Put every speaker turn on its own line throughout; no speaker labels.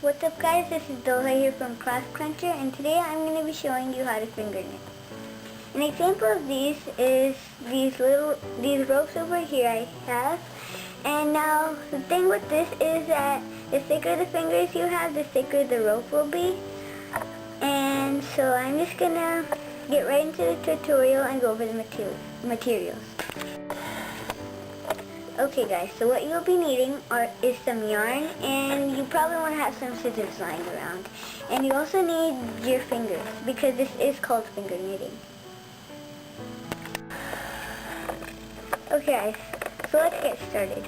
What's up guys, this is Doha here from CraftCrunchr, and today I'm going to be showing you how to finger knit. An example of these is these ropes over here I have. And now the thing with this is that the thicker the fingers you have, the thicker the rope will be. And so I'm just going to get right into the tutorial and go over the materials. Okay guys, so what you'll be needing is some yarn, and you probably want to have some scissors lying around. And you also need your fingers, because this is called finger knitting. Okay guys, so let's get started.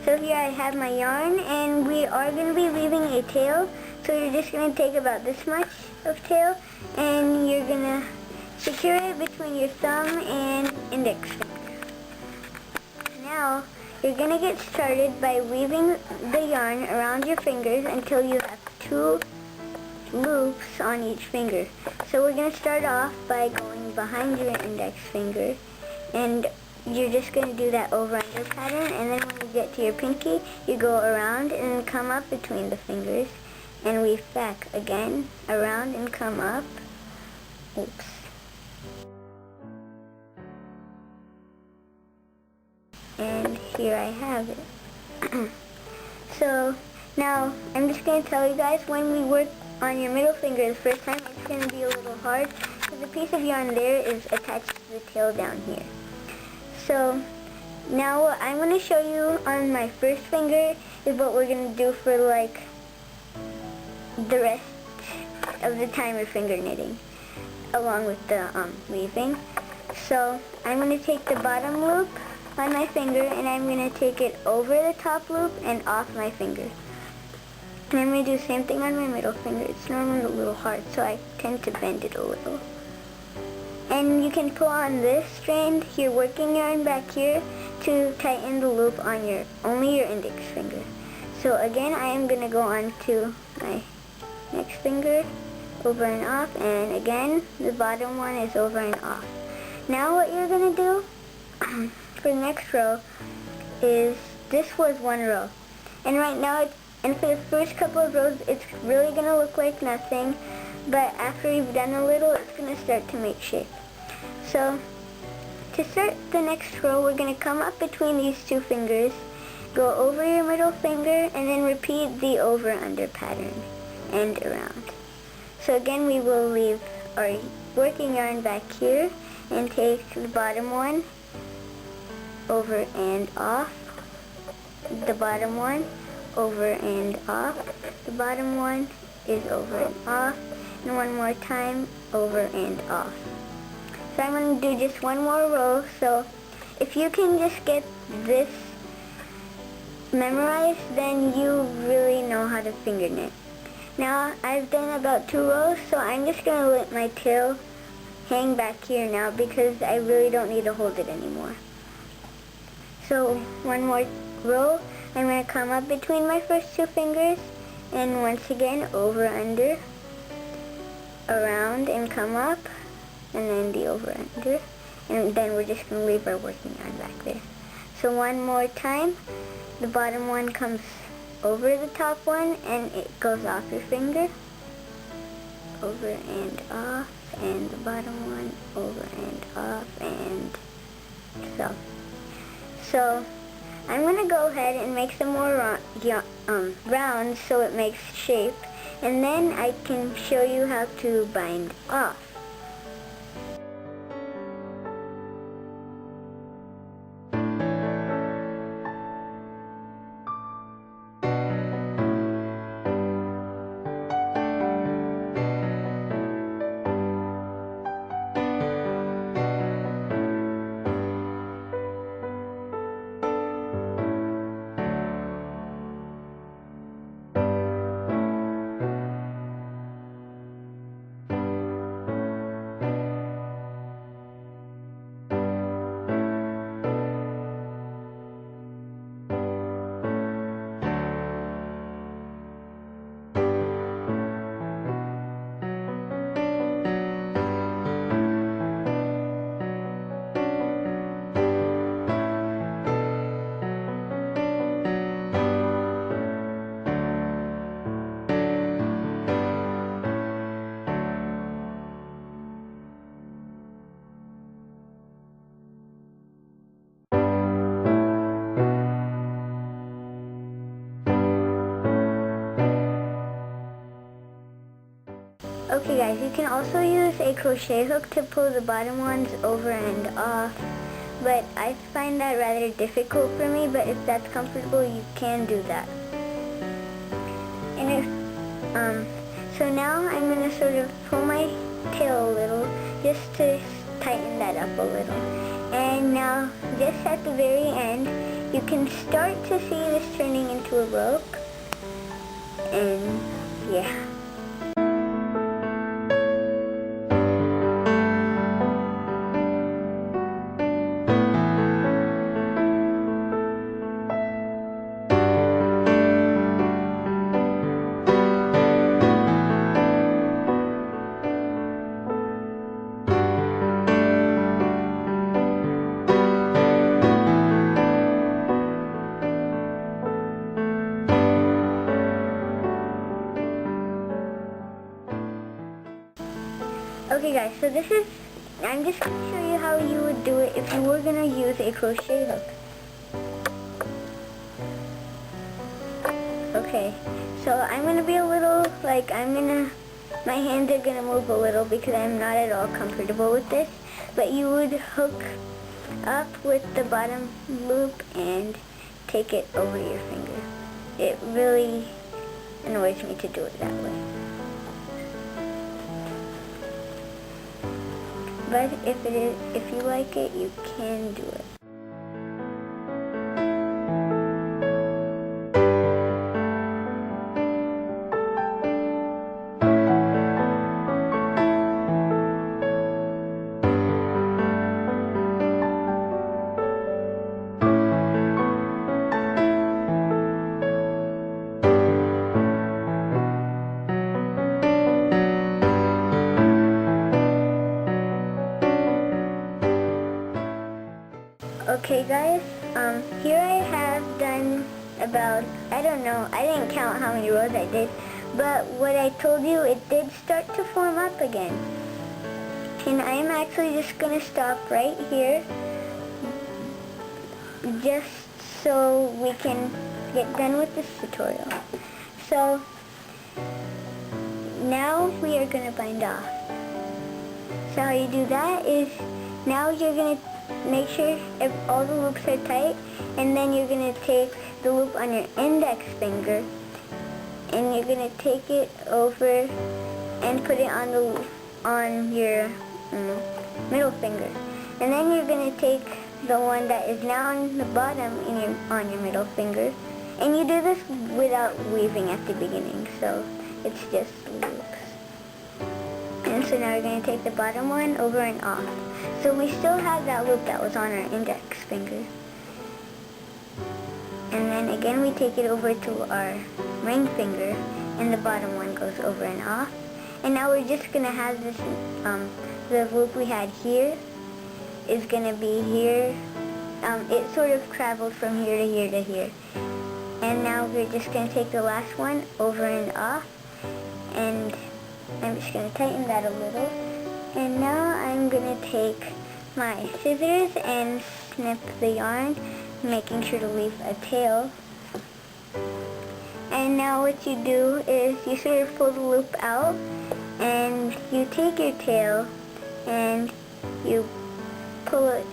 So here I have my yarn, and we are going to be weaving a tail. So you're just going to take about this much of tail, and you're going to secure it between your thumb and index finger. Now, you're going to get started by weaving the yarn around your fingers until you have 2 loops on each finger. So we're going to start off by going behind your index finger, and you're just going to do that over-under pattern, and then when you get to your pinky, you go around and come up between the fingers, and weave back again, around and come up. Oops. And here I have it. So now I'm just going to tell you guys, when we work on your middle finger the first time, it's going to be a little hard because the piece of yarn there is attached to the tail down here. So now what I'm going to show you on my first finger is what we're going to do for like the rest of the time of finger knitting, along with the weaving. So I'm going to take the bottom loop on my finger, and I'm going to take it over the top loop and off my finger. And I'm going to do the same thing on my middle finger. It's normally a little hard, so I tend to bend it a little. And you can pull on this strand, your working yarn back here, to tighten the loop on only your index finger. So again, I am going to go on to my next finger, over and off, and again, the bottom one is over and off. Now what you're going to do for the next row is, this was one row, and right now and for the first couple of rows it's really going to look like nothing, but after you've done a little, it's going to start to make shape. So to start the next row, we're going to come up between these 2 fingers, go over your middle finger, and then repeat the over-under pattern and around. So again, we will leave our working yarn back here and take the bottom one over and off, the bottom one over and off, the bottom one is over and off, and one more time, over and off. So I'm going to do just one more row. So if you can just get this memorized, then you really know how to finger knit. Now I've done about 2 rows, so I'm just going to let my tail hang back here now because I really don't need to hold it anymore. So one more row, I'm going to come up between my first 2 fingers, and once again over, under, around, and come up, and then the over, under, and then we're just going to leave our working yarn back there. So one more time, the bottom one comes over the top one, and it goes off your finger, over and off, and the bottom one over and off, and so I'm going to go ahead and make some more rounds so it makes shape, and then I can show you how to bind off. guys, you can also use a crochet hook to pull the bottom ones over and off, but I find that rather difficult for me, but if that's comfortable, you can do that. And so now I'm going to sort of pull my tail a little, just to tighten that up a little. And now, just at the very end, you can start to see this turning into a rope, and yeah. Okay guys, so I'm just going to show you how you would do it if you were going to use a crochet hook. Okay, so I'm going to be a little, my hands are going to move a little because I'm not at all comfortable with this, but you would hook up with the bottom loop and take it over your finger. It really annoys me to do it that way. But if you like it, you can do it. Okay guys, here I have done about, I don't know, I didn't count how many rows I did, but what I told you, it did start to form up again. And I'm actually just going to stop right here, just so we can get done with this tutorial. So, now we are going to bind off. So how you do that is, now you're going to make sure all the loops are tight, and then you're going to take the loop on your index finger and you're going to take it over and put it on your middle finger. And then you're going to take the one that is now on the bottom on your middle finger, and you do this without weaving at the beginning, so it's just loops. And so now we're going to take the bottom one over and off. So we still have that loop that was on our index finger. And then again we take it over to our ring finger, and the bottom one goes over and off. And now we're just going to have this, the loop we had here is going to be here. It sort of traveled from here to here to here. And now we're just going to take the last one over and off, and I'm just going to tighten that a little. And now I'm going to take my scissors and snip the yarn, making sure to leave a tail. And now what you do is you sort of pull the loop out, and you take your tail and you pull it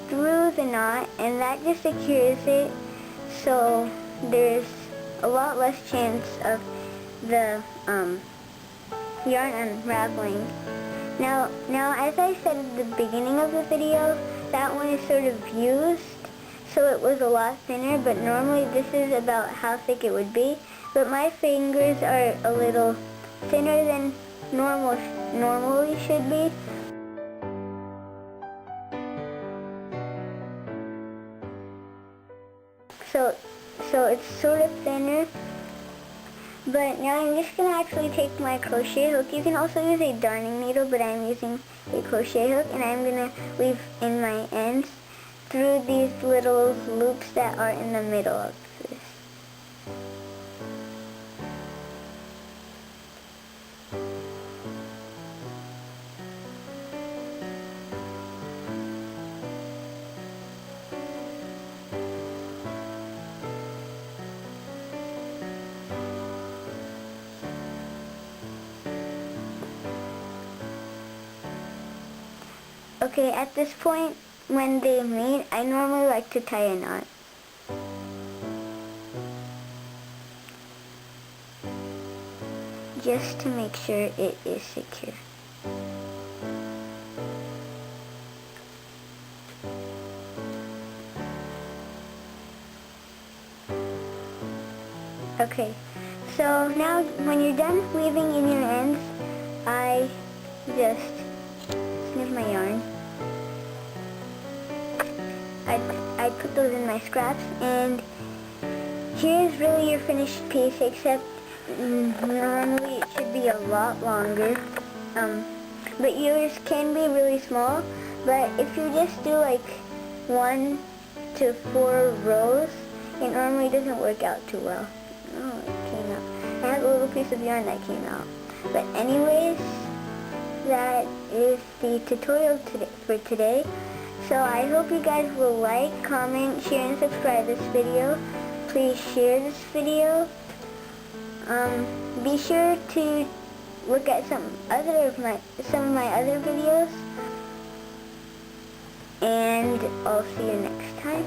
through the knot, and that just secures it, so there's a lot less chance of the yarn unraveling. Now, as I said at the beginning of the video, that one is sort of used, so it was a lot thinner, but normally this is about how thick it would be. But my fingers are a little thinner than normally should be. So it's sort of thinner. But now I'm just going to actually take my crochet hook. You can also use a darning needle, but I'm using a crochet hook, and I'm going to weave in my ends through these little loops that are in the middle of this. Okay, at this point, when they meet, I normally like to tie a knot. Just to make sure it is secure. Okay, so now when you're done weaving in your ends, I just snip my yarn. I put those in my scraps, and here's really your finished piece, except normally it should be a lot longer. But yours can be really small, but if you just do like 1 to 4 rows, it normally doesn't work out too well. Oh, it came out. I have a little piece of yarn that came out. But anyways, that is the tutorial for today. So I hope you guys will like, comment, share, and subscribe this video. Please share this video. Be sure to look at some of my other videos. And I'll see you next time.